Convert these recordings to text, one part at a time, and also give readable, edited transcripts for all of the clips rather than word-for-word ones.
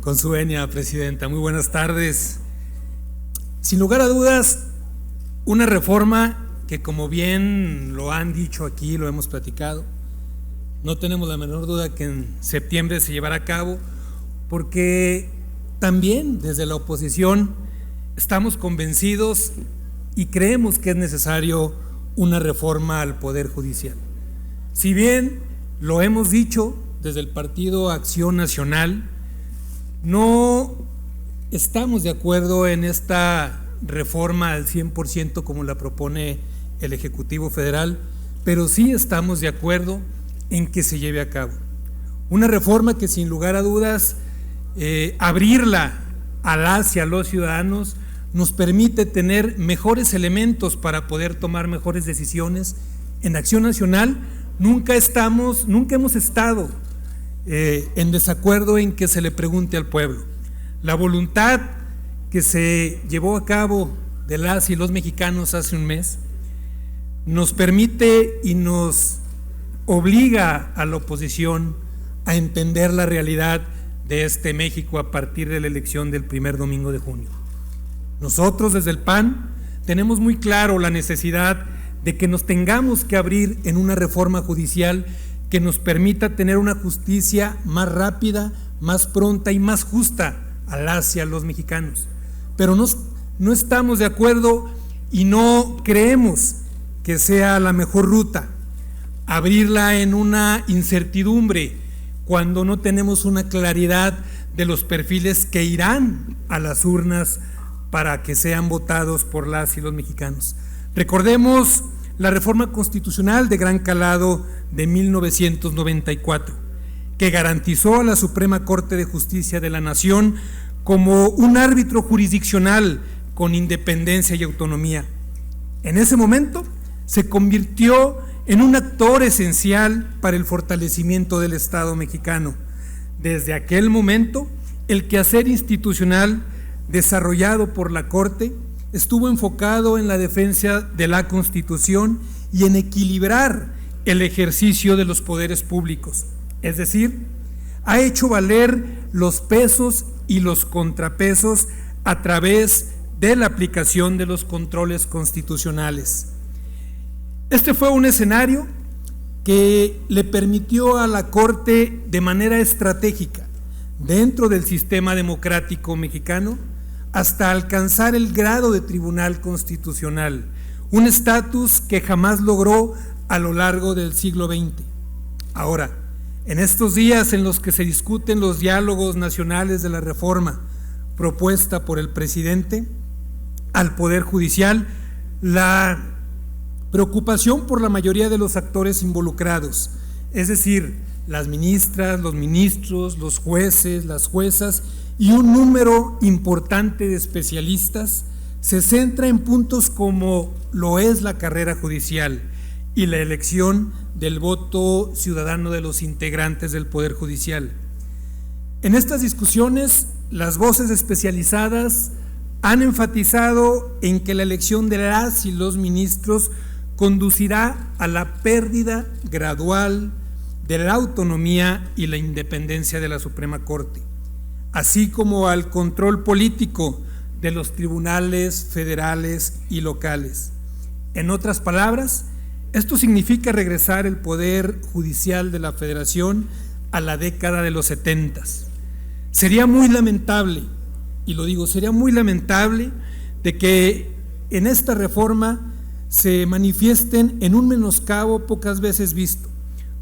Con su venia, presidenta. Muy buenas tardes. Sin lugar a dudas, una reforma que, como bien lo han dicho aquí, lo hemos platicado, no tenemos la menor duda que en septiembre se llevará a cabo, porque también desde la oposición estamos convencidos y creemos que es necesario una reforma al Poder Judicial. Si bien lo hemos dicho desde el Partido Acción Nacional, no estamos de acuerdo en esta reforma al 100% como la propone el Ejecutivo Federal, pero sí estamos de acuerdo en que se lleve a cabo. Una reforma que, sin lugar a dudas, abrirla a las y a los ciudadanos nos permite tener mejores elementos para poder tomar mejores decisiones. En Acción Nacional nunca hemos estado en desacuerdo en que se le pregunte al pueblo. La voluntad que se llevó a cabo de las y los mexicanos hace un mes nos permite y nos obliga a la oposición a entender la realidad de este México a partir de la elección del primer domingo de junio. Nosotros desde el PAN tenemos muy claro la necesidad de que nos tengamos que abrir en una reforma judicial que nos permita tener una justicia más rápida, más pronta y más justa a las y a los mexicanos. Pero no estamos de acuerdo y no creemos que sea la mejor ruta abrirla en una incertidumbre cuando no tenemos una claridad de los perfiles que irán a las urnas para que sean votados por las y los mexicanos. Recordemos la reforma constitucional de gran calado de 1994, que garantizó a la Suprema Corte de Justicia de la Nación como un árbitro jurisdiccional con independencia y autonomía. En ese momento se convirtió en un actor esencial para el fortalecimiento del Estado mexicano. Desde aquel momento, el quehacer institucional desarrollado por la Corte estuvo enfocado en la defensa de la Constitución y en equilibrar el ejercicio de los poderes públicos. Es decir, ha hecho valer los pesos y los contrapesos a través de la aplicación de los controles constitucionales. Este fue un escenario que le permitió a la Corte, de manera estratégica, dentro del sistema democrático mexicano, hasta alcanzar el grado de Tribunal Constitucional, un estatus que jamás logró a lo largo del siglo XX. Ahora, en estos días en los que se discuten los diálogos nacionales de la reforma propuesta por el presidente al Poder Judicial, la preocupación por la mayoría de los actores involucrados, es decir, las ministras, los ministros, los jueces, las juezas y un número importante de especialistas, se centra en puntos como lo es la carrera judicial y la elección del voto ciudadano de los integrantes del Poder Judicial. En estas discusiones, las voces especializadas han enfatizado en que la elección de las y los ministros conducirá a la pérdida gradual de la autonomía y la independencia de la Suprema Corte, así como al control político de los tribunales federales y locales. En otras palabras, esto significa regresar el poder judicial de la Federación a la década de los 70. Sería muy lamentable, y lo digo, sería muy lamentable de que en esta reforma se manifiesten en un menoscabo pocas veces visto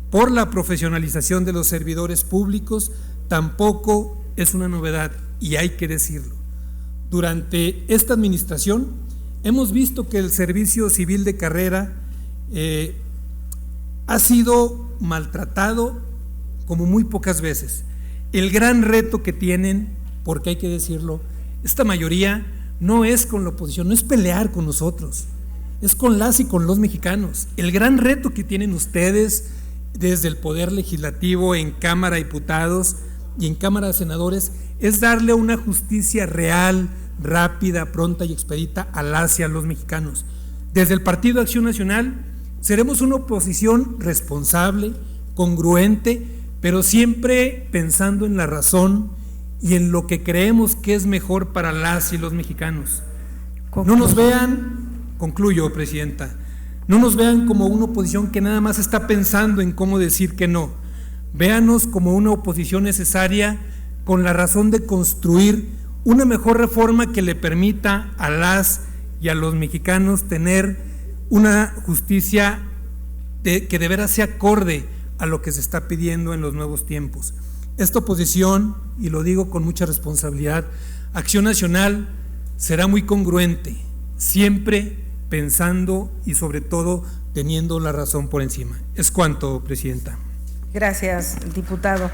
por la profesionalización de los servidores públicos. Tampoco es una novedad, y hay que decirlo. Durante esta administración hemos visto que el servicio civil de carrera ha sido maltratado como muy pocas veces. El gran reto que tienen, porque hay que decirlo, esta mayoría no es con la oposición, no es pelear con nosotros, es con las y con los mexicanos. El gran reto que tienen ustedes desde el Poder Legislativo en Cámara de Diputados y en Cámara de Senadores es darle una justicia real, rápida, pronta y expedita a las y a los mexicanos. Desde el Partido Acción Nacional seremos una oposición responsable, congruente, pero siempre pensando en la razón y en lo que creemos que es mejor para las y los mexicanos. No nos vean, concluyo, Presidenta, no nos vean como una oposición que nada más está pensando en cómo decir que no. Véanos como una oposición necesaria con la razón de construir una mejor reforma que le permita a las y a los mexicanos tener una justicia que de veras sea acorde a lo que se está pidiendo en los nuevos tiempos. Esta oposición, y lo digo con mucha responsabilidad, Acción Nacional será muy congruente, siempre pensando y sobre todo teniendo la razón por encima. Es cuanto, Presidenta. Gracias, diputado.